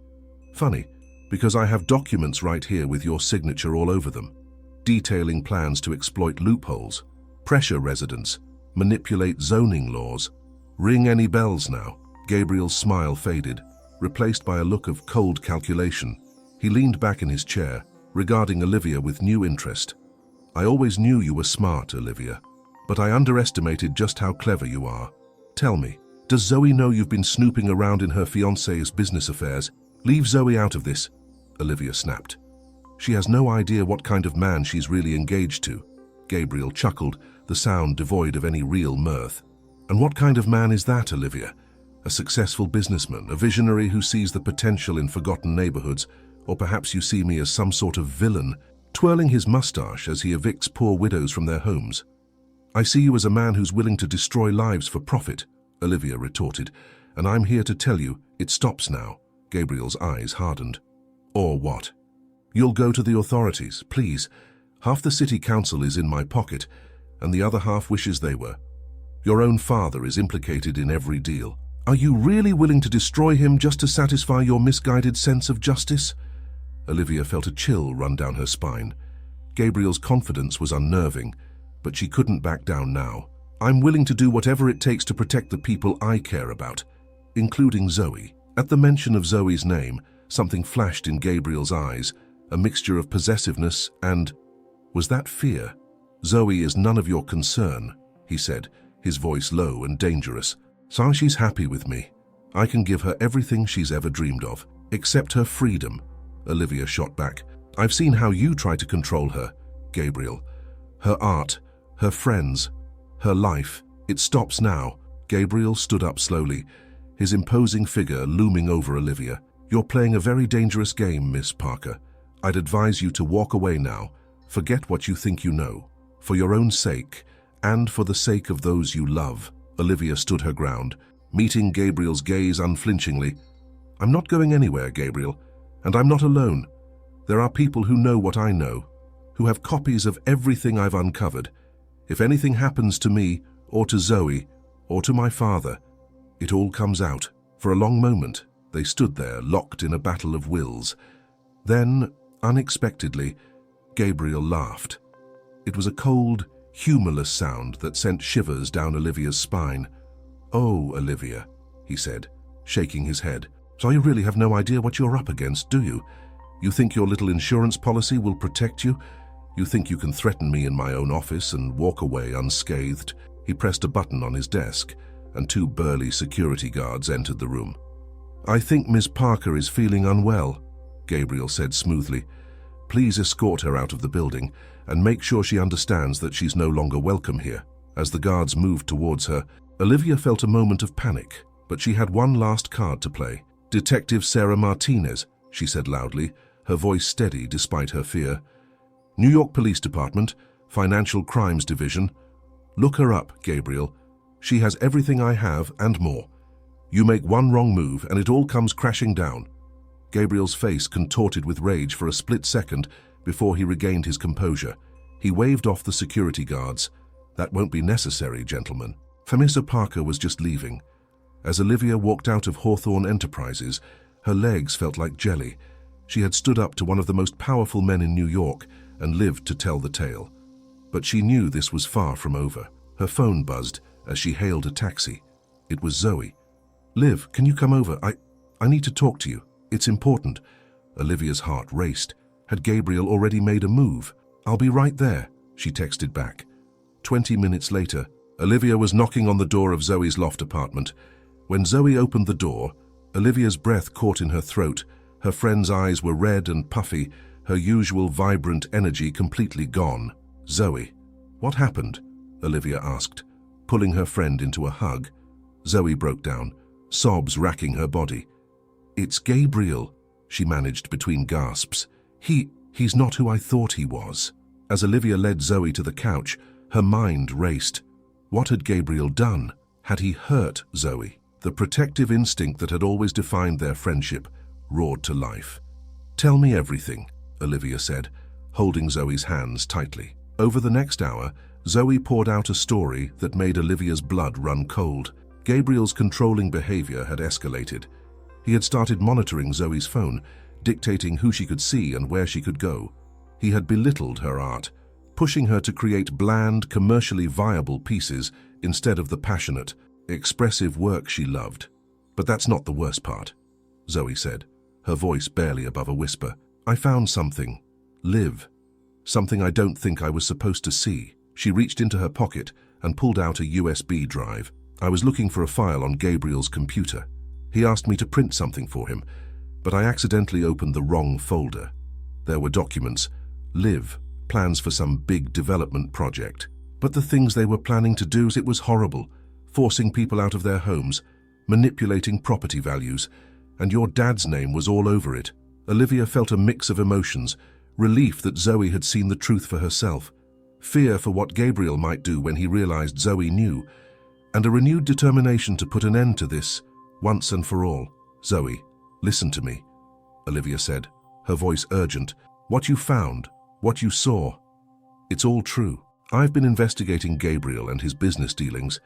Funny, because I have documents right here with your signature all over them, detailing plans to exploit loopholes, pressure residents, manipulate zoning laws. Ring any bells now? Gabriel's smile faded, replaced by a look of cold calculation. He leaned back in his chair, regarding Olivia with new interest. I always knew you were smart, Olivia, but I underestimated just how clever you are. Tell me, does Zoe know you've been snooping around in her fiancé's business affairs? Leave Zoe out of this, Olivia snapped. She has no idea what kind of man she's really engaged to. Gabriel chuckled, the sound devoid of any real mirth. And what kind of man is that, Olivia? A successful businessman, a visionary who sees the potential in forgotten neighborhoods, or perhaps you see me as some sort of villain, twirling his mustache as he evicts poor widows from their homes. I see you as a man who's willing to destroy lives for profit, Olivia retorted, and I'm here to tell you it stops now. Gabriel's eyes hardened. Or what? You'll go to the authorities, please. Half the city council is in my pocket. and the other half wishes they were. Your own father is implicated in every deal. Are you really willing to destroy him just to satisfy your misguided sense of justice? Olivia felt a chill run down her spine. Gabriel's confidence was unnerving, but she couldn't back down now. I'm willing to do whatever it takes to protect the people I care about, including Zoe. At the mention of Zoe's name, something flashed in Gabriel's eyes, a mixture of possessiveness and... was that fear? Zoe is none of your concern, he said, his voice low and dangerous. So she's happy with me. I can give her everything she's ever dreamed of, except her freedom, Olivia shot back. I've seen how you try to control her, Gabriel. Her art, her friends, her life. It stops now. Gabriel stood up slowly, his imposing figure looming over Olivia. You're playing a very dangerous game, Miss Parker. I'd advise you to walk away now. Forget what you think you know. For your own sake, and for the sake of those you love. Olivia stood her ground, meeting Gabriel's gaze unflinchingly. I'm not going anywhere, Gabriel, and I'm not alone. There are people who know what I know, who have copies of everything I've uncovered. If anything happens to me, or to Zoe, or to my father, it all comes out. For a long moment, they stood there, locked in a battle of wills. Then, unexpectedly, Gabriel laughed. It was a cold, humorless sound that sent shivers down Olivia's spine. Oh, Olivia, he said, shaking his head. So you really have no idea what you're up against, do you? You think your little insurance policy will protect you? You think you can threaten me in my own office and walk away unscathed? He pressed a button on his desk, and two burly security guards entered the room. I think Miss Parker is feeling unwell, Gabriel said smoothly. Please escort her out of the building and make sure she understands that she's no longer welcome here. As the guards moved towards her, Olivia felt a moment of panic, but she had one last card to play. Detective Sarah Martinez, she said loudly, her voice steady despite her fear. New York Police Department, Financial Crimes Division. Look her up, Gabriel. She has everything I have and more. You make one wrong move and it all comes crashing down. Gabriel's face contorted with rage for a split second before he regained his composure. He waved off the security guards. That won't be necessary, gentlemen. Famissa Parker was just leaving. As Olivia walked out of Hawthorne Enterprises, her legs felt like jelly. She had stood up to one of the most powerful men in New York and lived to tell the tale. But she knew this was far from over. Her phone buzzed as she hailed a taxi. It was Zoe. Liv, can you come over? I need to talk to you. It's important. Olivia's heart raced. Had Gabriel already made a move? I'll be right there, she texted back. 20 minutes later, Olivia was knocking on the door of Zoe's loft apartment. When Zoe opened the door, Olivia's breath caught in her throat. Her friend's eyes were red and puffy, her usual vibrant energy completely gone. Zoe, what happened? Olivia asked, pulling her friend into a hug. Zoe broke down, sobs racking her body. It's Gabriel, she managed between gasps. He's not who I thought he was. As Olivia led Zoe to the couch, her mind raced. What had Gabriel done? Had he hurt Zoe? The protective instinct that had always defined their friendship roared to life. Tell me everything, Olivia said, holding Zoe's hands tightly. Over the next hour, Zoe poured out a story that made Olivia's blood run cold. Gabriel's controlling behavior had escalated. He had started monitoring Zoe's phone, dictating who she could see and where she could go. He had belittled her art, pushing her to create bland, commercially viable pieces instead of the passionate, expressive work she loved. But that's not the worst part, Zoe said, her voice barely above a whisper. I found something. Liv. Something I don't think I was supposed to see. She reached into her pocket and pulled out a USB drive. I was looking for a file on Gabriel's computer. He asked me to print something for him, but I accidentally opened the wrong folder. There were documents. Liv. Plans for some big development project. But the things they were planning to do, it was horrible. Forcing people out of their homes, manipulating property values, and your dad's name was all over it. Olivia felt a mix of emotions, relief that Zoe had seen the truth for herself, fear for what Gabriel might do when he realized Zoe knew, and a renewed determination to put an end to this, once and for all. Zoe, listen to me, Olivia said, her voice urgent. What you found, what you saw, it's all true. I've been investigating Gabriel and his business dealings.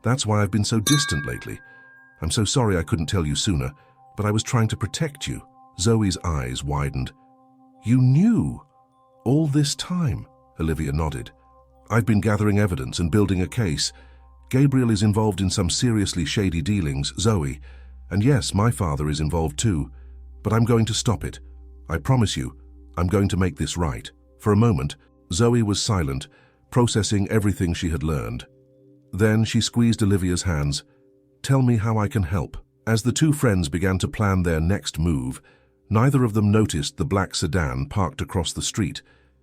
That's why I've been so distant lately. I'm so sorry I couldn't tell you sooner, but I was trying to protect you. Zoe's eyes widened. You knew all this time? Olivia nodded. I've been gathering evidence and building a case. Gabriel is involved in some seriously shady dealings, Zoe. And yes, my father is involved too. But I'm going to stop it. I promise you, I'm going to make this right. For a moment, Zoe was silent, processing everything she had learned. Then she squeezed Olivia's hands. Tell me how I can help. As the two friends began to plan their next move, neither of them noticed the black sedan parked across the street,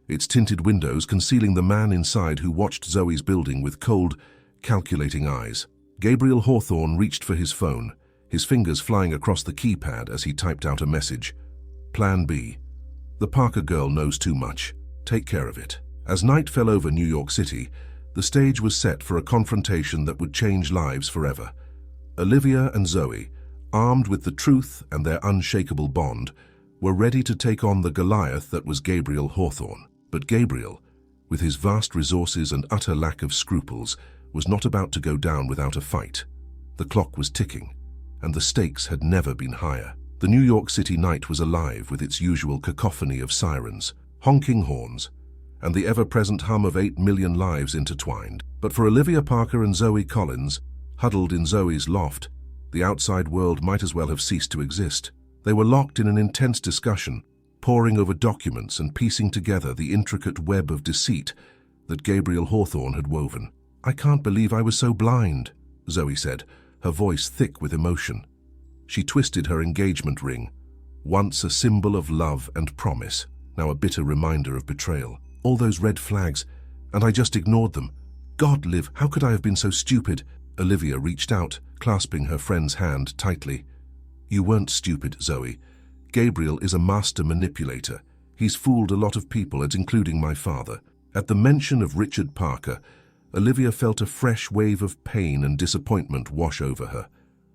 its tinted windows concealing the man inside who watched Zoe's building with cold, calculating eyes. Gabriel Hawthorne reached for his phone, his fingers flying across the keypad as he typed out a message. Plan B. The Parker girl knows too much. Take care of it. As night fell over New York City, the stage was set for a confrontation that would change lives forever. Olivia and Zoe, armed with the truth and their unshakable bond, were ready to take on the Goliath that was Gabriel Hawthorne. But Gabriel, with his vast resources and utter lack of scruples, was not about to go down without a fight. The clock was ticking, and the stakes had never been higher. The New York City night was alive with its usual cacophony of sirens, honking horns, and the ever-present hum of 8 million lives intertwined. But for Olivia Parker and Zoe Collins, huddled in Zoe's loft, the outside world might as well have ceased to exist. They were locked in an intense discussion, poring over documents and piecing together the intricate web of deceit that Gabriel Hawthorne had woven. I can't believe I was so blind, Zoe said, her voice thick with emotion. She twisted her engagement ring, once a symbol of love and promise, now a bitter reminder of betrayal. All those red flags, and I just ignored them. God, Liv, how could I have been so stupid? Olivia reached out, clasping her friend's hand tightly. You weren't stupid, Zoe. Gabriel is a master manipulator. He's fooled a lot of people, including my father. At the mention of Richard Parker, Olivia felt a fresh wave of pain and disappointment wash over her.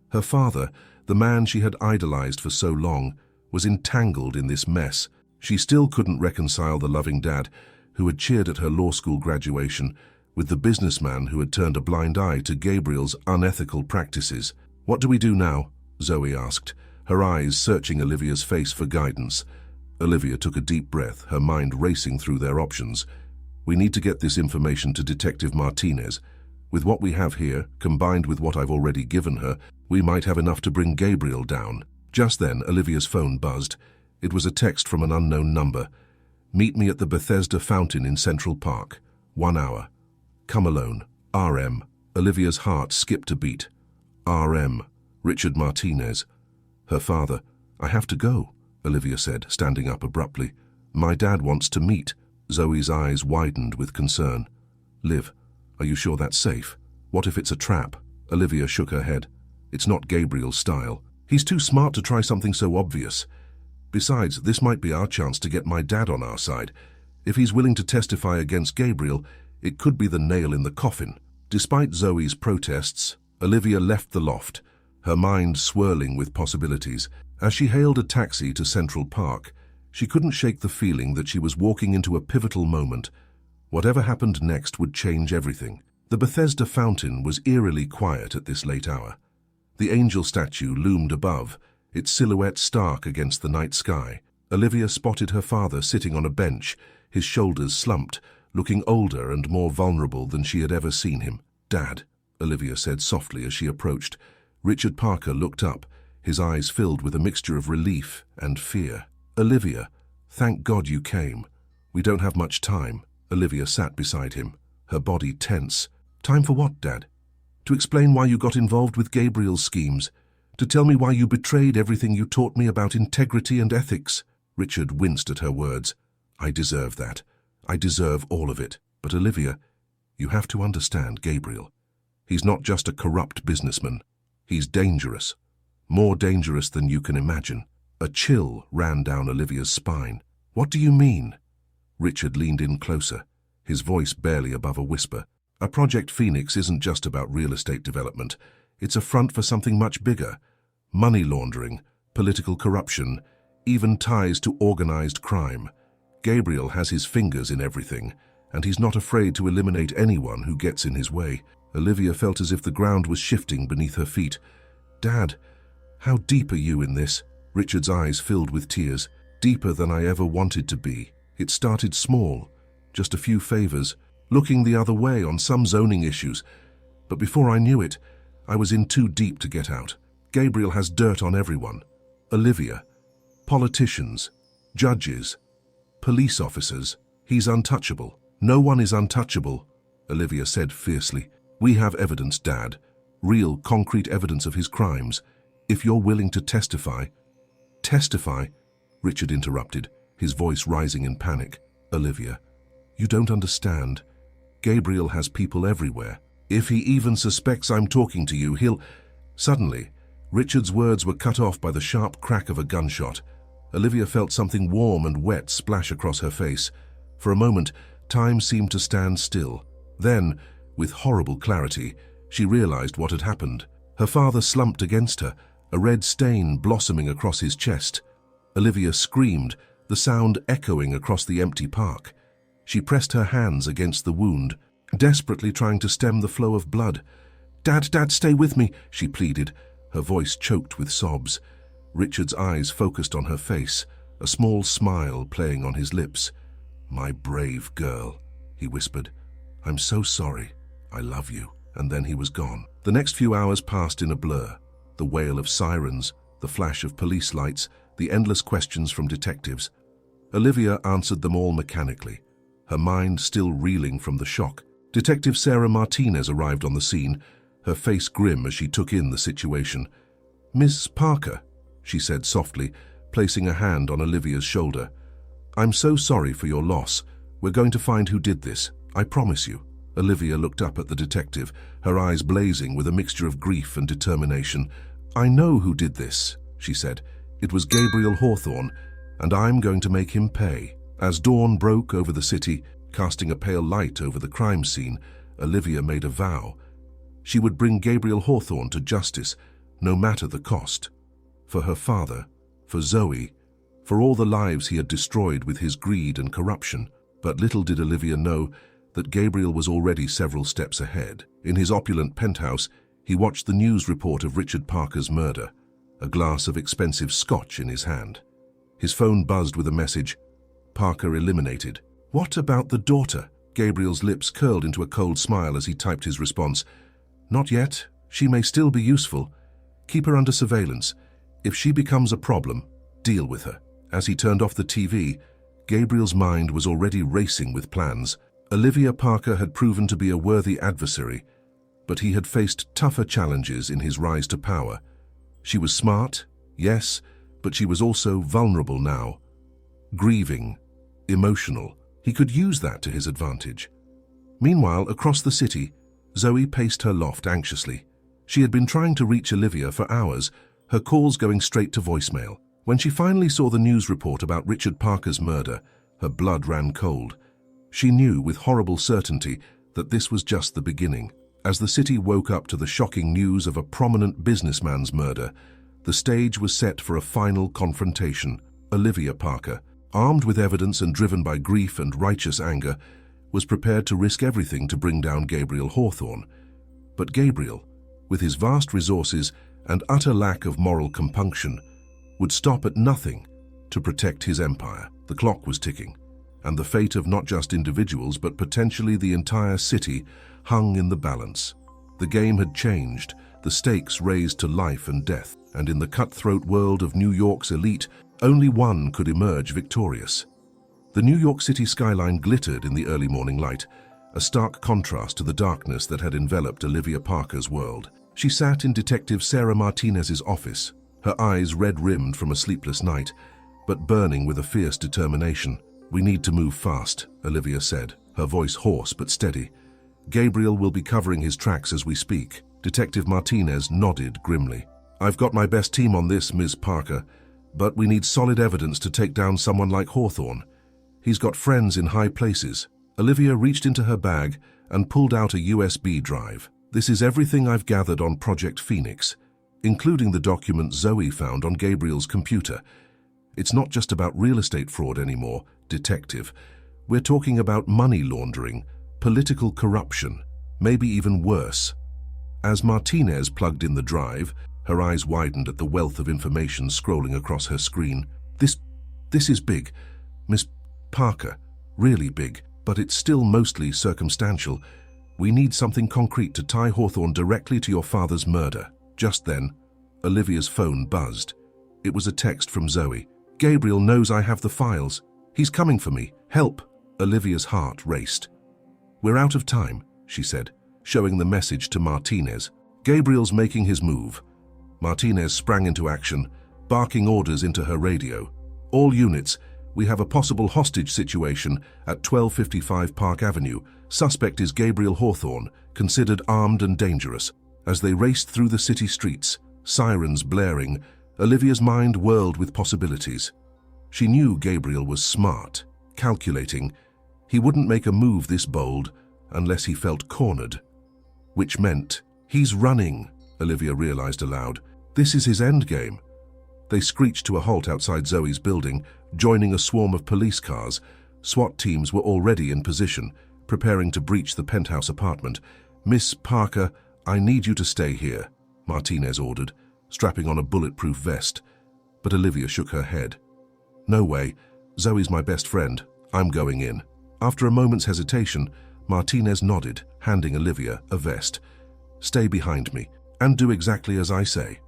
Her father, the man she had idolized for so long, was entangled in this mess. She still couldn't reconcile the loving dad, who had cheered at her law school graduation, with the businessman who had turned a blind eye to Gabriel's unethical practices. What do we do now? Zoe asked, her eyes searching Olivia's face for guidance. Olivia took a deep breath, her mind racing through their options. We need to get this information to Detective Martinez. With what we have here, combined with what I've already given her, we might have enough to bring Gabriel down. Just then, Olivia's phone buzzed. It was a text from an unknown number. Meet me at the Bethesda Fountain in Central Park. 1 hour. Come alone. RM. Olivia's heart skipped a beat. RM. Richard Martinez. Her father. I have to go, Olivia said, standing up abruptly. My dad wants to meet. Zoe's eyes widened with concern. Liv, are you sure that's safe? What if it's a trap? Olivia shook her head. It's not Gabriel's style. He's too smart to try something so obvious. Besides, this might be our chance to get my dad on our side. If he's willing to testify against Gabriel, it could be the nail in the coffin. Despite Zoe's protests, Olivia left the loft, her mind swirling with possibilities. As she hailed a taxi to Central Park, she couldn't shake the feeling that she was walking into a pivotal moment. Whatever happened next would change everything. The Bethesda Fountain was eerily quiet at this late hour. The angel statue loomed above, its silhouette stark against the night sky. Olivia spotted her father sitting on a bench, his shoulders slumped, looking older and more vulnerable than she had ever seen him. Dad, Olivia said softly as she approached. Richard Parker looked up, his eyes filled with a mixture of relief and fear. Olivia, thank God you came. We don't have much time. Olivia sat beside him, her body tense. Time for what, Dad? To explain why you got involved with Gabriel's schemes. To tell me why you betrayed everything you taught me about integrity and ethics. Richard winced at her words. I deserve that. I deserve all of it. But Olivia, you have to understand Gabriel. He's not just a corrupt businessman. He's dangerous. More dangerous than you can imagine. A chill ran down Olivia's spine. What do you mean? Richard leaned in closer, his voice barely above a whisper. A Project Phoenix isn't just about real estate development. It's a front for something much bigger. Money laundering, political corruption, even ties to organized crime. Gabriel has his fingers in everything, and he's not afraid to eliminate anyone who gets in his way. Olivia felt as if the ground was shifting beneath her feet. "Dad, how deep are you in this?" Richard's eyes filled with tears. "Deeper than I ever wanted to be. It started small, just a few favors, looking the other way on some zoning issues. But before I knew it, I was in too deep to get out. Gabriel has dirt on everyone. Olivia, politicians, judges, police officers. He's untouchable." "No one is untouchable," Olivia said fiercely. "We have evidence, Dad. Real, concrete evidence of his crimes. If you're willing to testify—" "Testify?" Richard interrupted, his voice rising in panic. "Olivia, you don't understand. Gabriel has people everywhere. If he even suspects I'm talking to you, he'll—" Suddenly, Richard's words were cut off by the sharp crack of a gunshot. Olivia felt something warm and wet splash across her face. For a moment, time seemed to stand still. Then, with horrible clarity, she realized what had happened. Her father slumped against her, a red stain blossoming across his chest. Olivia screamed, the sound echoing across the empty park. She pressed her hands against the wound, desperately trying to stem the flow of blood. "Dad, stay with me," she pleaded, her voice choked with sobs. Richard's eyes focused on her face, a small smile playing on his lips. "My brave girl," he whispered. "I'm so sorry. I love you." And then he was gone. The next few hours passed in a blur. The wail of sirens, the flash of police lights, the endless questions from detectives. Olivia answered them all mechanically, her mind still reeling from the shock. Detective Sarah Martinez arrived on the scene, her face grim as she took in the situation. "Miss Parker," she said softly, placing a hand on Olivia's shoulder. "I'm so sorry for your loss. We're going to find who did this, I promise you." Olivia looked up at the detective, her eyes blazing with a mixture of grief and determination. "I know who did this," she said. "It was Gabriel Hawthorne, and I'm going to make him pay." As dawn broke over the city, casting a pale light over the crime scene, Olivia made a vow. She would bring Gabriel Hawthorne to justice, no matter the cost. For her father, for Zoe, for all the lives he had destroyed with his greed and corruption. But little did Olivia know that Gabriel was already several steps ahead. In his opulent penthouse, he watched the news report of Richard Parker's murder, a glass of expensive scotch in his hand. His phone buzzed with a message, "Parker eliminated." "What about the daughter?" Gabriel's lips curled into a cold smile as he typed his response. "Not yet. She may still be useful. Keep her under surveillance. If she becomes a problem, deal with her." As he turned off the TV, Gabriel's mind was already racing with plans. Olivia Parker had proven to be a worthy adversary, but he had faced tougher challenges in his rise to power. She was smart, yes, but she was also vulnerable now. Grieving, emotional. He could use that to his advantage. Meanwhile, across the city, Zoe paced her loft anxiously. She had been trying to reach Olivia for hours, her calls going straight to voicemail. When she finally saw the news report about Richard Parker's murder, her blood ran cold. She knew with horrible certainty that this was just the beginning. As the city woke up to the shocking news of a prominent businessman's murder, the stage was set for a final confrontation. Olivia Parker, armed with evidence and driven by grief and righteous anger, was prepared to risk everything to bring down Gabriel Hawthorne. But Gabriel, with his vast resources and utter lack of moral compunction, would stop at nothing to protect his empire. The clock was ticking, and the fate of not just individuals but potentially the entire city hung in the balance. The game had changed, the stakes raised to life and death, and in the cutthroat world of New York's elite, only one could emerge victorious. The New York City skyline glittered in the early morning light, a stark contrast to the darkness that had enveloped Olivia Parker's world. She sat in Detective Sarah Martinez's office, her eyes red-rimmed from a sleepless night, but burning with a fierce determination. "We need to move fast," Olivia said, her voice hoarse but steady. "Gabriel will be covering his tracks as we speak." Detective Martinez nodded grimly. "I've got my best team on this, Ms. Parker, but we need solid evidence to take down someone like Hawthorne. He's got friends in high places." Olivia reached into her bag and pulled out a USB drive. "This is everything I've gathered on Project Phoenix, including the document Zoe found on Gabriel's computer. It's not just about real estate fraud anymore, Detective. We're talking about money laundering, political corruption, maybe even worse. As Martinez plugged in the drive, her eyes widened at the wealth of information scrolling across her screen. This is big, Miss Parker, really big, but it's still mostly circumstantial. We need something concrete to tie Hawthorne directly to your father's murder. Just then, Olivia's phone buzzed. It was a text from Zoe. Gabriel knows I have the files. He's coming for me. Help! Olivia's heart raced. We're out of time, she said, showing the message to Martinez. Gabriel's making his move. Martinez sprang into action, barking orders into her radio. All units, we have a possible hostage situation at 1255 Park Avenue. Suspect is Gabriel Hawthorne, considered armed and dangerous. As they raced through the city streets, sirens blaring, Olivia's mind whirled with possibilities. She knew Gabriel was smart, calculating. He wouldn't make a move this bold unless he felt cornered. Which meant, he's running, Olivia realized aloud. This is his endgame. They screeched to a halt outside Zoe's building, joining a swarm of police cars. SWAT teams were already in position, preparing to breach the penthouse apartment. Miss Parker, I need you to stay here, Martinez ordered, strapping on a bulletproof vest. But Olivia shook her head. No way. Zoe's my best friend. I'm going in. After a moment's hesitation, Martinez nodded, handing Olivia a vest. Stay behind me, and do exactly as I say.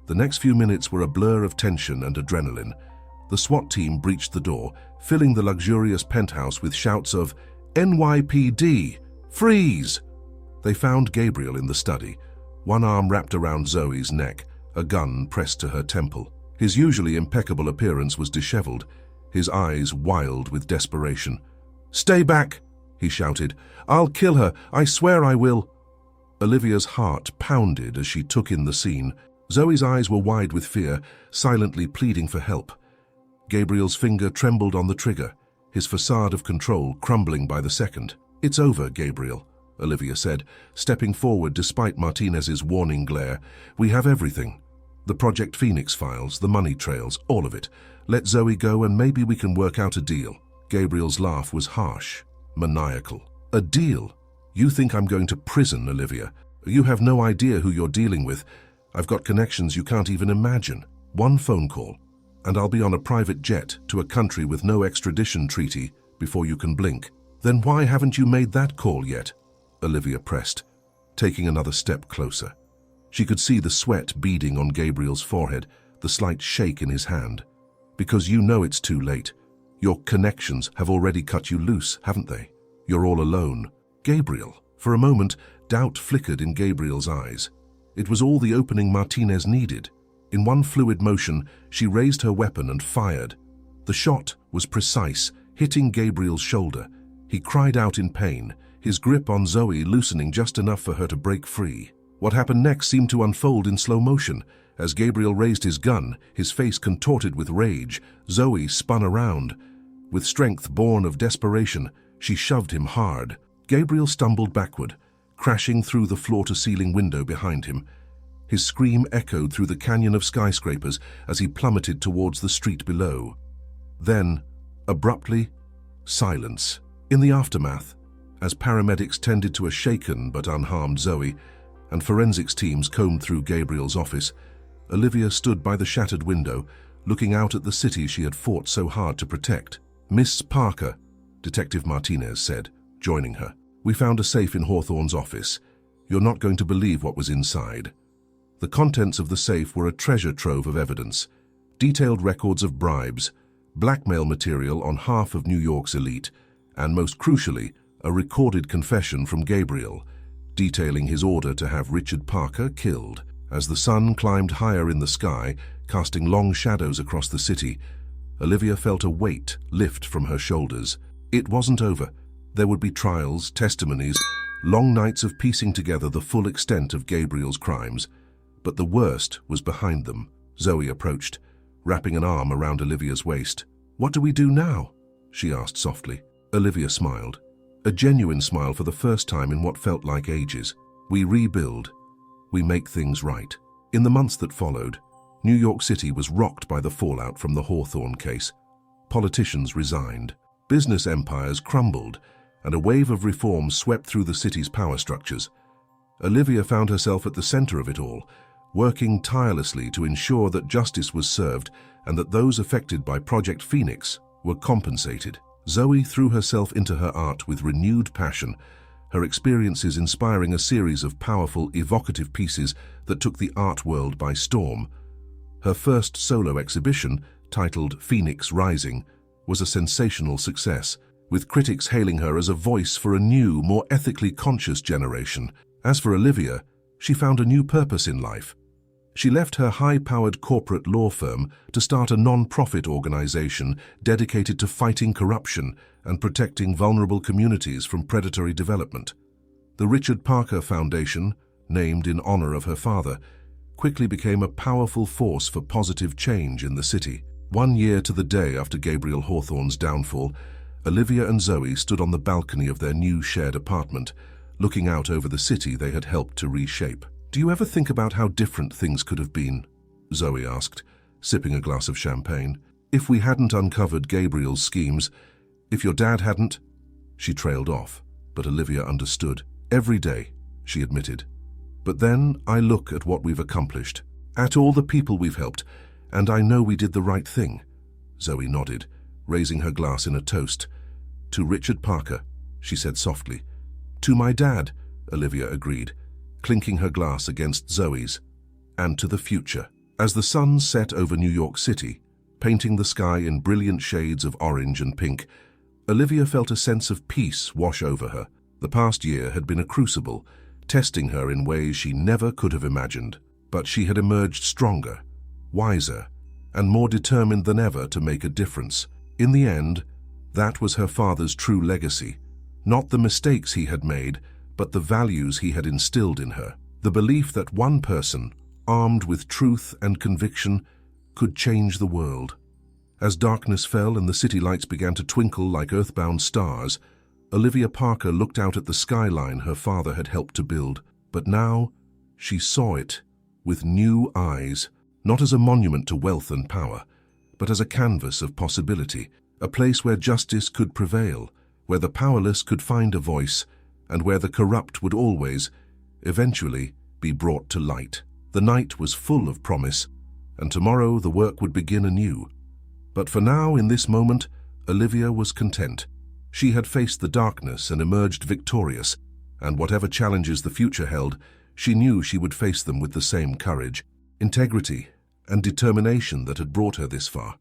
The next few minutes were a blur of tension and adrenaline. The SWAT team breached the door, filling the luxurious penthouse with shouts of, NYPD! Freeze! They found Gabriel in the study, one arm wrapped around Zoe's neck, a gun pressed to her temple. His usually impeccable appearance was disheveled, his eyes wild with desperation. Stay back, he shouted. I'll kill her, I swear I will. Olivia's heart pounded as she took in the scene. Zoe's eyes were wide with fear, silently pleading for help. Gabriel's finger trembled on the trigger, his facade of control crumbling by the second. It's over, Gabriel, Olivia said, stepping forward despite Martinez's warning glare. We have everything. The Project Phoenix files, the money trails, all of it. Let Zoe go and maybe we can work out a deal. Gabriel's laugh was harsh, maniacal. A deal? You think I'm going to prison, Olivia? You have no idea who you're dealing with. I've got connections you can't even imagine. One phone call, and I'll be on a private jet to a country with no extradition treaty before you can blink. Then why haven't you made that call yet? Olivia pressed, taking another step closer. She could see the sweat beading on Gabriel's forehead, the slight shake in his hand. Because you know it's too late. Your connections have already cut you loose, haven't they? You're all alone. Gabriel. For a moment, doubt flickered in Gabriel's eyes. It was all the opening Martinez needed. In one fluid motion, she raised her weapon and fired. The shot was precise, hitting Gabriel's shoulder. He cried out in pain, his grip on Zoe loosening just enough for her to break free. What happened next seemed to unfold in slow motion. As Gabriel raised his gun, his face contorted with rage, Zoe spun around. With strength born of desperation, she shoved him hard. Gabriel stumbled backward, crashing through the floor-to-ceiling window behind him. His scream echoed through the canyon of skyscrapers as he plummeted towards the street below. Then, abruptly, silence. In the aftermath, as paramedics tended to a shaken but unharmed Zoe, and forensics teams combed through Gabriel's office, Olivia stood by the shattered window, looking out at the city she had fought so hard to protect. Miss Parker, Detective Martinez said, joining her. We found a safe in Hawthorne's office. You're not going to believe what was inside. The contents of the safe were a treasure trove of evidence, detailed records of bribes, blackmail material on half of New York's elite, and most crucially, a recorded confession from Gabriel, detailing his order to have Richard Parker killed. As the sun climbed higher in the sky, casting long shadows across the city, Olivia felt a weight lift from her shoulders. It wasn't over. There would be trials, testimonies, long nights of piecing together the full extent of Gabriel's crimes. But the worst was behind them. Zoe approached, wrapping an arm around Olivia's waist. What do we do now? She asked softly. Olivia smiled, a genuine smile for the first time in what felt like ages. We rebuild. We make things right. In the months that followed, New York City was rocked by the fallout from the Hawthorne case. Politicians resigned. Business empires crumbled, and a wave of reform swept through the city's power structures. Olivia found herself at the center of it all, working tirelessly to ensure that justice was served and that those affected by Project Phoenix were compensated. Zoe threw herself into her art with renewed passion, her experiences inspiring a series of powerful, evocative pieces that took the art world by storm. Her first solo exhibition, titled Phoenix Rising, was a sensational success, with critics hailing her as a voice for a new, more ethically conscious generation. As for Olivia, she found a new purpose in life. She left her high-powered corporate law firm to start a non-profit organization dedicated to fighting corruption and protecting vulnerable communities from predatory development. The Richard Parker Foundation, named in honor of her father, quickly became a powerful force for positive change in the city. 1 year to the day after Gabriel Hawthorne's downfall, Olivia and Zoe stood on the balcony of their new shared apartment, looking out over the city they had helped to reshape. "Do you ever think about how different things could have been?" Zoe asked, sipping a glass of champagne. "If we hadn't uncovered Gabriel's schemes, if your dad hadn't—" She trailed off, but Olivia understood. "Every day," she admitted. "But then I look at what we've accomplished, at all the people we've helped, and I know we did the right thing." Zoe nodded, raising her glass in a toast. "To Richard Parker," she said softly. "To my dad," Olivia agreed, clinking her glass against Zoe's. "And to the future." As the sun set over New York City, painting the sky in brilliant shades of orange and pink, Olivia felt a sense of peace wash over her. The past year had been a crucible, testing her in ways she never could have imagined. But she had emerged stronger, wiser, and more determined than ever to make a difference. In the end, that was her father's true legacy. Not the mistakes he had made, but the values he had instilled in her. The belief that one person, armed with truth and conviction, could change the world. As darkness fell and the city lights began to twinkle like earthbound stars, Olivia Parker looked out at the skyline her father had helped to build. But now, she saw it with new eyes, not as a monument to wealth and power, but as a canvas of possibility, a place where justice could prevail, where the powerless could find a voice, and where the corrupt would always, eventually, be brought to light. The night was full of promise, and tomorrow the work would begin anew. But for now, in this moment, Olivia was content. She had faced the darkness and emerged victorious, and whatever challenges the future held, she knew she would face them with the same courage, integrity, and determination that had brought her this far.